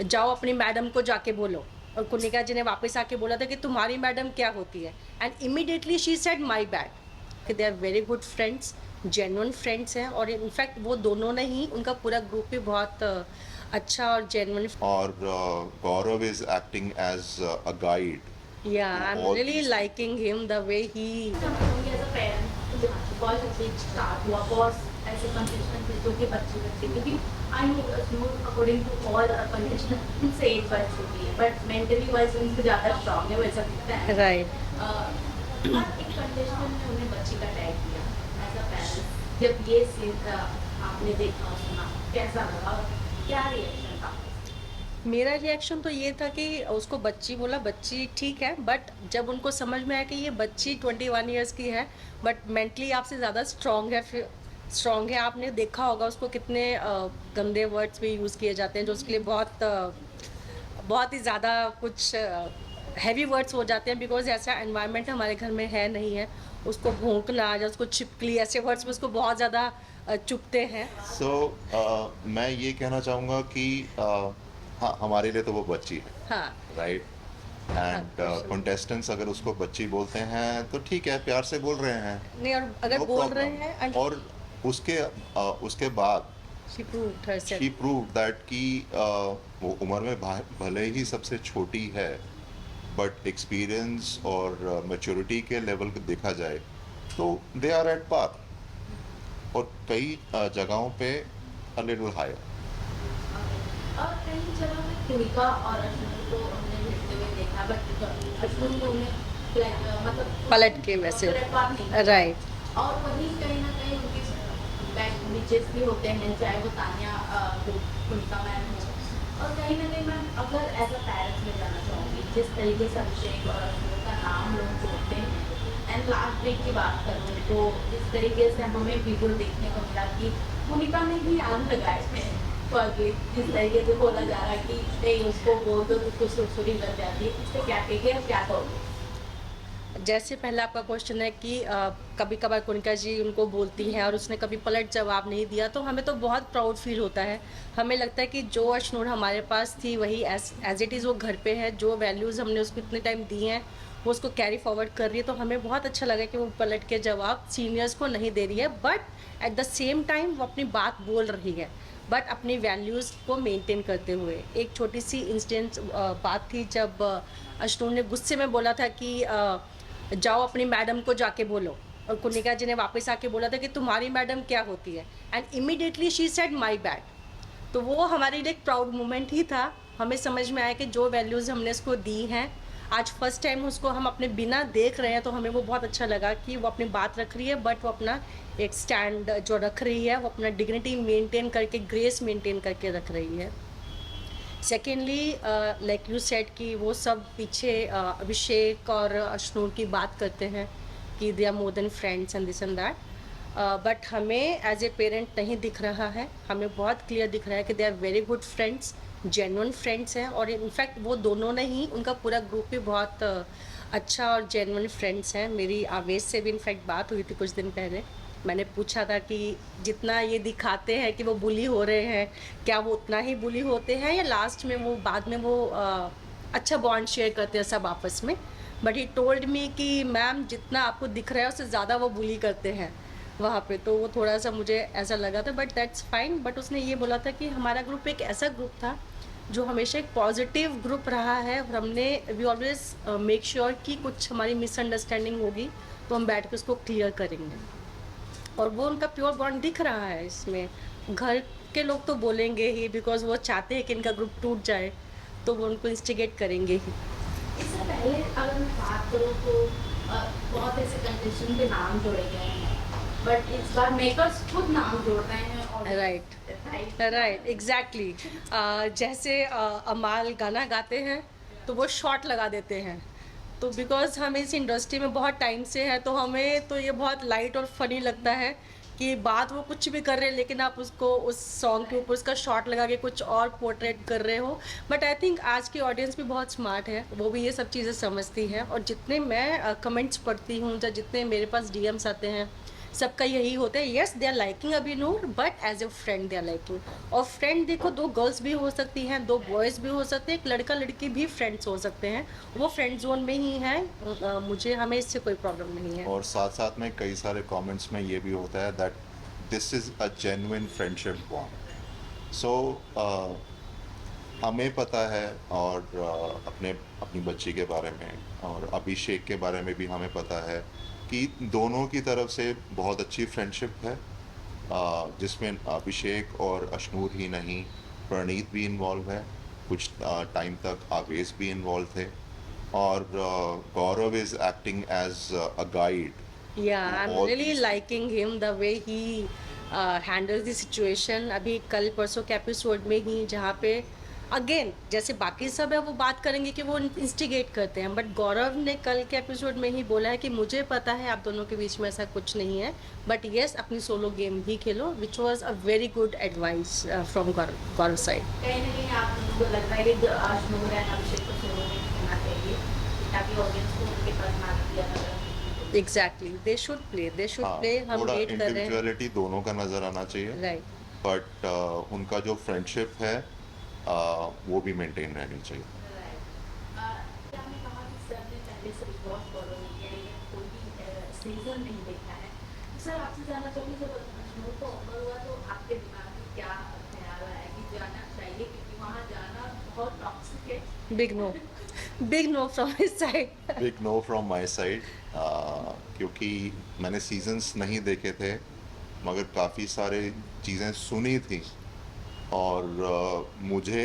जाओ अपनी मैडम को जाके बोलो। और कुनिका जी ने वापस आके बोला था कि तुम्हारी मैडम क्या होती है, and immediately she said my bad, कि they are very good friends, genuine friends हैं। और इनफैक्ट वो दोनों ने ही, उनका पूरा ग्रुप भी बहुत अच्छा और जेन्युइन। और Gaurav is acting as a guide या to I am all really these people. Liking him the way he. मैं कहूँगी एज अ पेरेंट बहुत अच्छी स्टार्ट हुआ बहुत ऐसे कंडीशन थे जो कि बच्चे बच्चे क्योंकि I know according to all condition से एक बार छोटी है बट मेंटली वाइज उनसे ज़्यादा स्ट्रांग है वैसा दिखता है। राइट। एक कंडीशन में उन्हें बच्ची का टैग दिया एज अ पेरेंट जब ये सीन आपने देखा और सुना कैसा लगा और क्या रिएक्शन था? मेरा रिएक्शन तो ये था कि उसको बच्ची बोला, बच्ची ठीक है, बट जब उनको समझ में आया कि ये बच्ची 21 ईयर्स की है बट मेंटली आपसे ज़्यादा स्ट्रॉन्ग है, फिर स्ट्रॉन्ग है। आपने देखा होगा उसको कितने गंदे वर्ड्स भी यूज़ किए जाते हैं जो उसके लिए बहुत ही ज़्यादा कुछ हैवी वर्ड्स हो जाते हैं, बिकॉज ऐसा एनवायरनमेंट हमारे घर में है नहीं है। उसको भौंकना या उसको छिपकली, ऐसे वर्ड्स में उसको बहुत ज़्यादा चुभते हैं। So मैं ये कहना चाहूँगा कि हाँ, हमारे लिए तो वो बच्ची है, हाँ। राइट? हाँ, एंड क्वेश्चन। कंटेस्टेंट्स अगर उसको बच्ची बोलते हैं तो ठीक है, प्यार से बोल रहे हैं, नहीं, और अगर नो बोल रहे प्रॉब्लम। हैं, और उसके बाद she proved she herself. Proved that कि वो उम्र में भले ही सबसे छोटी है, बट एक्सपीरियंस और मैच्योरिटी के लेवल को देखा जाए तो दे आर एट पार, और कई जगहों पे अ लिटिल हायर। और कई जगह में भूमिका और अश्विनी को हमने मिलते हुए देखा बट अश्विनी को उन्हें मतलब पलट के वैसे। पलट पार नहीं किया। राइट। और वहीं कहीं ना कहीं उनके बैक नीचेस भी होते हैं चाहे वो तानिया भूमिका मैम हो और कहीं ना कहीं मैं अगर एज अ पेरेंट्स में जाना चाहूँगी जिस तरीके से अभिषेक और अश्विनी का नाम लोग जोड़ते हैं एंड लास्ट वीक की बात करूँ तो जिस तरीके से हमें वीडियो देखने को मिला कि भूमिका ने भी आग लगाए थे फर्जी जिस तरीके से बोला जा रहा है कि नहीं उसको बोल दो तो कुछ सुरसुरी लग जाती है इससे क्या कहेंगे और क्या कहोगे? जैसे पहला आपका क्वेश्चन है कि कभी कभार कुनिका जी उनको बोलती हैं और उसने कभी पलट जवाब नहीं दिया, तो हमें तो बहुत प्राउड फील होता है। हमें लगता है कि जो अशनूर हमारे पास थी वही एज इट इज़ वो घर पे है, जो वैल्यूज़ हमने उसको इतने टाइम दी हैं वो उसको कैरी फॉरवर्ड कर रही है। तो हमें बहुत अच्छा लगा कि वो पलट के जवाब सीनियर्स को नहीं दे रही है, but at the same time वो अपनी बात बोल रही है, बट अपनी वैल्यूज़ को मेंटेन करते हुए। एक छोटी सी इंसिडेंट बात थी जब अशनूर ने गुस्से में बोला था कि जाओ अपनी मैडम को जाके बोलो। और कुनिका जी ने वापस आके बोला था कि तुम्हारी मैडम क्या होती है, and immediately she said my bad. तो वो हमारे लिए एक प्राउड मोमेंट ही था। हमें समझ में आया कि जो वैल्यूज़ हमने उसको दी हैं, आज फर्स्ट टाइम उसको हम अपने बिना देख रहे हैं, तो हमें वो बहुत अच्छा लगा कि वो अपनी बात रख रही है, बट वो अपना एक स्टैंड जो रख रही है वो अपना डिग्निटी मेंटेन करके, ग्रेस मेंटेन करके रख रही है। सेकेंडली, लाइक यू सेड कि वो सब पीछे अभिषेक और अशनूर की बात करते हैं कि they are more than friends and this and that, but हमें एज ए पेरेंट नहीं दिख रहा है। हमें बहुत क्लियर दिख रहा है कि they are very good friends, genuine friends हैं। और इनफैक्ट वो दोनों ने ही, उनका पूरा ग्रुप भी बहुत अच्छा और जेन्युइन फ्रेंड्स हैं। मेरी आवेश से भी इनफैक्ट बात हुई थी कुछ दिन पहले। मैंने पूछा था कि जितना ये दिखाते हैं कि वो बुली हो रहे हैं, क्या वो उतना ही बुली होते हैं या लास्ट में वो, बाद में वो अच्छा बॉन्ड शेयर करते हैं सब आपस में। बट ही टोल्ड मी कि मैम जितना आपको दिख रहा है उससे ज़्यादा वो बुली करते हैं वहाँ पे। तो वो थोड़ा सा मुझे ऐसा लगा था, बट दैट्स फाइन। बट उसने ये बोला था कि हमारा ग्रुप एक ऐसा ग्रुप था जो हमेशा एक पॉजिटिव ग्रुप रहा है, और हमने वी ऑलवेज मेक श्योर कि कुछ हमारी मिसअंडरस्टैंडिंग होगी तो हम बैठ के उसको क्लियर करेंगे। और वो उनका प्योर बॉन्ड दिख रहा है इसमें। घर के लोग तो बोलेंगे ही, बिकॉज वो चाहते हैं कि इनका ग्रुप टूट जाए, तो वो उनको इंस्टिगेट करेंगे ही। इससे पहले अगर मैं बात करूँ तो बहुत ऐसे कंडीशन पे नाम जोड़े गए हैं बट इस बार मेकर्स खुद नाम जोड़ रहे हैं और राइट। Right right, exactly. जैसे अमाल गाना गाते हैं तो वो शॉट लगा देते हैं। तो बिकॉज हम इस इंडस्ट्री में बहुत टाइम से है, तो हमें तो ये बहुत लाइट और फनी लगता है कि बात वो कुछ भी कर रहे हैं लेकिन आप उसको उस सॉन्ग के ऊपर उसका शॉट लगा के कुछ और पोर्ट्रेट कर रहे हो। बट आई थिंक आज की ऑडियंस भी बहुत स्मार्ट है, वो भी ये सब चीज़ें समझती है। और जितने मैं कमेंट्स पढ़ती हूँ या जितने मेरे पास डीएम्स आते हैं सबका यही होता है, yes they are liking Abhinoor but as a friend they are liking. और फ्रेंड देखो, दो गर्ल्स भी हो सकती हैं, दो बॉयज़ भी हो सकते हैं, एक लड़का लड़की भी फ्रेंड्स हो सकते हैं, वो फ्रेंड जोन में ही है। मुझे हमें इससे कोई प्रॉब्लम नहीं है। और साथ साथ में कई सारे कमेंट्स में ये भी होता है that this is a genuine friendship bond. So हमें पता है, और अपने अपनी बच्ची के बारे में और अभिषेक के बारे में भी हमें पता है कि दोनों की तरफ से बहुत अच्छी फ्रेंडशिप है, जिसमें अभिषेक और अशनूर ही नहीं, प्रणीत भी इन्वॉल्व है, कुछ टाइम तक आवेश भी इन्वॉल्व थे, और Gaurav is acting as a guide या to I am all really these. Liking him the way he handle the situation. अभी कल परसों के एपिसोड में ही, जहाँ पे अगेन जैसे बाकी सब है वो बात करेंगे कि वो इंस्टिगेट करते हैं, बट गौरव ने कल के एपिसोड में ही बोला है कि मुझे पता है आप दोनों के बीच में ऐसा कुछ नहीं है, बट यस अपनी solo game he Khelo, which was a very good advice from Gaurav side. कहीं ना कहीं आप लोगों को लगता है कि अश्नूर एंड अभिषेक को सोलो में खेलना चाहिए ताकि ऑडियंस को उनके पर्सनालिटी अलग अलग एग्जैक्टली, दे शुड हाँ, प्ले। हम थोड़ा वेट कर रहे हैं। इंडिविजुअलिटी दोनों का नज़र आना चाहिए, राइट। बट उनका जो फ्रेंडशिप है वो भी मेंटेन रहनी चाहिए। क्या आपने कहा कि सर ने पहले से बिग बॉस फॉलो नहीं किया है या कोई भी सीजन नहीं देखा है, तो सर आपसे जानना चाहूँगी जब अश्नूर को ऑफर हुआ तो आपके दिमाग में क्या ख्याल आया कि जाना चाहिए, क्योंकि वहाँ जाना बहुत टॉक्सिक है। Big know from his side. Big know from my side, क्योंकि मैंने सीजन्स नहीं देखे थे, मगर काफ़ी सारे चीज़ें सुनी थी, और मुझे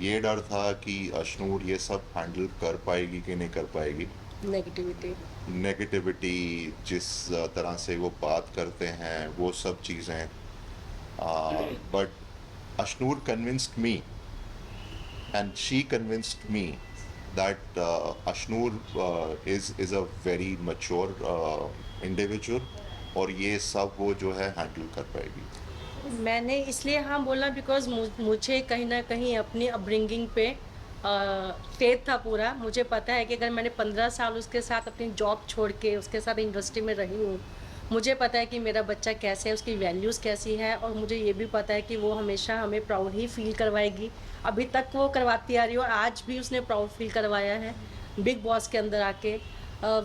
ये डर था कि अशनूर ये सब हैंडल कर पाएगी कि नहीं कर पाएगी। नेगेटिविटी। नेगेटिविटी, जिस तरह से वो बात करते हैं, वो सब चीज़ें, but Ashnoor convinced me and she convinced me that Ashnur is a very mature individual, और ये सब वो जो है हैंडल कर पाएगी। मैंने इसलिए हाँ बोला बिकॉज मुझे कहीं ना कहीं अपनी अपब्रिंगिंग पे फेथ था पूरा। मुझे पता है कि अगर मैंने 15 साल उसके साथ अपनी जॉब छोड़ के उसके साथ इंडस्ट्री में रही हूँ, मुझे पता है कि मेरा बच्चा कैसे है, उसकी वैल्यूज़ कैसी है, और मुझे ये भी पता है कि वो हमेशा हमें प्राउड ही फील करवाएगी। अभी तक वो करवाती आ रही है और आज भी उसने प्राउड फील करवाया है बिग बॉस के अंदर आके।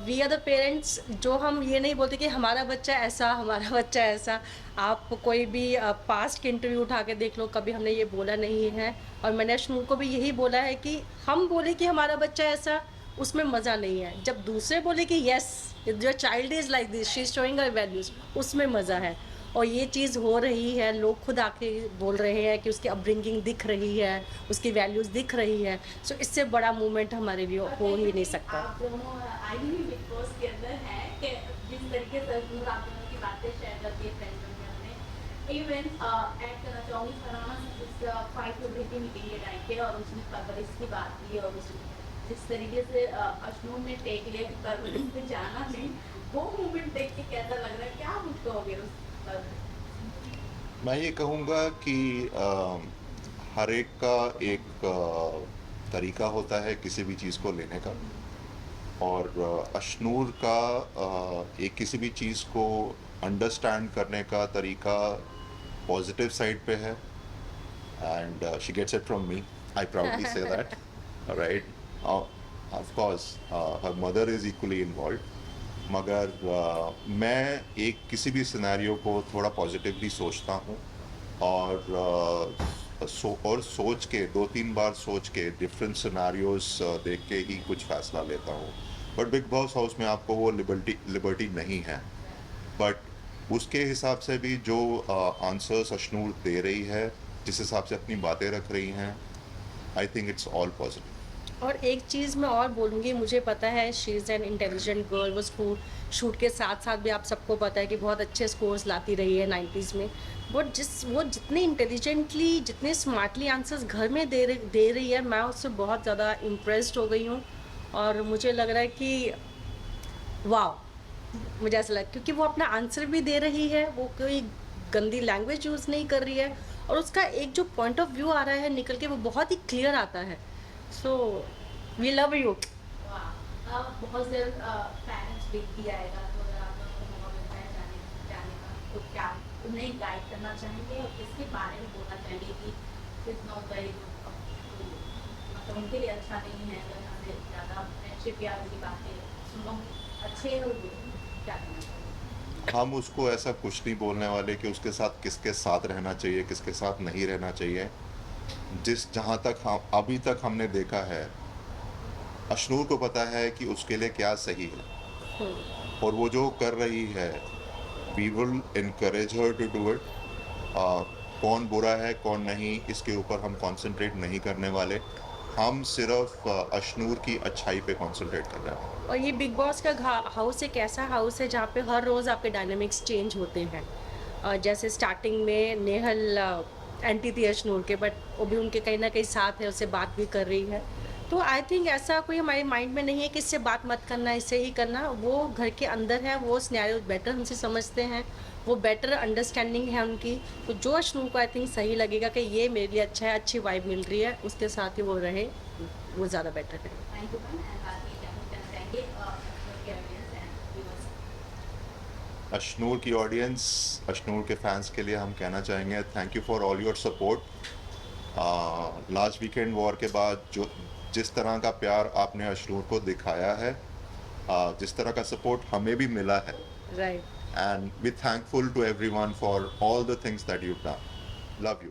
वी आर द पेरेंट्स, जो हम ये नहीं बोलते कि हमारा बच्चा ऐसा, हमारा बच्चा ऐसा। आप कोई भी पास्ट के इंटरव्यू उठा के देख लो, कभी हमने ये बोला नहीं है। और मैंने अश्नूर को भी यही बोला है कि हम बोले कि हमारा बच्चा ऐसा, उसमें मज़ा नहीं है। जब दूसरे बोले कि yes your child is like this, she is showing her values, उसमें मज़ा है। और ये चीज़ हो रही है, लोग खुद आके बोल रहे हैं कि उसकी अपब्रिंगिंग दिख रही है, उसकी वैल्यूज़ दिख रही है। सो इससे बड़ा मूवमेंट हमारे लिए हो ही नहीं सकता। आप दोनों आई ही बिग बॉस के अंदर हैं कि जिस तरीके से अश्नूर आप दोनों की बातें शेयर करती है फ्रेंड्स में अपने, इवन ऐड करना चाहूँगी फरहाना इस फाइट हो रही थी मीटिंग के टाइम पे और उसने परवरिश की बात की, और जिस तरीके से अश्नूर ने टेक लिया कि परवरिश पे जाना नहीं, वो मूवमेंट देख के कैसा लग रहा है, क्या कुछ कहोगे उस पर? मैं ये कहूँगा कि हर एक का एक तरीका होता है किसी भी चीज़ को लेने का, और अशनूर का एक किसी भी चीज़ को अंडरस्टैंड करने का तरीका पॉजिटिव साइड पे है, and she gets it from me. I proudly say that. All right. Of course, her mother is equally involved. मगर मैं एक किसी भी सिनेरियो को थोड़ा पॉजिटिवली सोचता हूँ, और सोच के 2-3 बार सोच के डिफरेंट सिनेरियोज देख के ही कुछ फैसला लेता हूँ। बट बिग बॉस हाउस में आपको वो लिबर्टी नहीं है, बट उसके हिसाब से भी जो आंसर्स अशनूर दे रही है, जिस हिसाब से अपनी बातें रख रही हैं, I think it's all positive. और एक चीज़ मैं और बोलूँगी, मुझे पता है she is an intelligent girl, वो शूट के साथ साथ भी आप सबको पता है कि बहुत अच्छे स्कोर्स लाती रही है 90s में। बट वो जितने इंटेलिजेंटली, जितने स्मार्टली आंसर्स घर में दे रही है, मैं उससे बहुत ज़्यादा इम्प्रेस्ड हो गई हूँ। और मुझे लग रहा है कि वाह, मुझे ऐसा लगा क्योंकि वो अपना आंसर भी दे रही है, वो कोई गंदी लैंग्वेज यूज़ नहीं कर रही है, और उसका एक जो पॉइंट ऑफ व्यू आ रहा है निकल के, वो बहुत ही क्लियर आता है। So we love you. वाह, बहुत जल्द पेरेंट्स वीक भी आएगा, तो अगर आप लोगों को मौका मिलता है जाने तो क्या उन्हें गाइड करना चाहेंगे और किसके बारे में बोलना चाहेंगे कि इट्स नॉट वेरी गुड, मतलब उनके लिए अच्छा नहीं है अगर हमसे ज़्यादा फ्रेंडशिप या उनकी बातें सुनो अच्छे और बुरे, क्या करना चाहिए? हम उसको ऐसा कुछ नहीं बोलने वाले कि उसके साथ किसके साथ रहना चाहिए, किसके साथ नहीं रहना चाहिए। जहाँ तक हम अभी तक हमने देखा है, अशनूर को पता है कि उसके लिए क्या सही है, हम्म, और वो जो कर रही है, we will encourage her to do it. कौन बुरा है कौन नहीं, इसके ऊपर हम कंसंट्रेट नहीं करने वाले। हम सिर्फ अशनूर की अच्छाई पे कंसंट्रेट कर रहे हैं। और ये बिग बॉस का हाउस एक ऐसा हाउस है जहाँ पे हर रोज़ आपके डायनामिक्स चेंज होते हैं। जैसे स्टार्टिंग में नेहल एंटी थी अशनूर के, बट वो भी उनके कहीं ना कहीं साथ है, उससे बात भी कर रही है। तो आई थिंक ऐसा कोई हमारे माइंड में नहीं है कि इससे बात मत करना, इससे ही करना। वो घर के अंदर है, वो सिनेरियो बेटर हमसे समझते हैं, वो बेटर अंडरस्टैंडिंग है उनकी। तो जो अशनूर को आई थिंक सही लगेगा कि ये मेरे लिए अच्छा है, अच्छी वाइब मिल रही है, उसके साथ ही वो रहे, वो ज़्यादा बेटर है। थैंक यू मैम एंड बाकी क्या कुछ कहना चाहेंगे के ऑडियंस एंड व्यूअर्स? अशनूर के फैंस के लिए हम कहना चाहेंगे, thank you for all your support. Last weekend war के बाद जिस तरह का प्यार आपने अशनूर को दिखाया है, जिस तरह का सपोर्ट हमें भी मिला है, right. and we're thankful to everyone for all the things that you've done. Love you.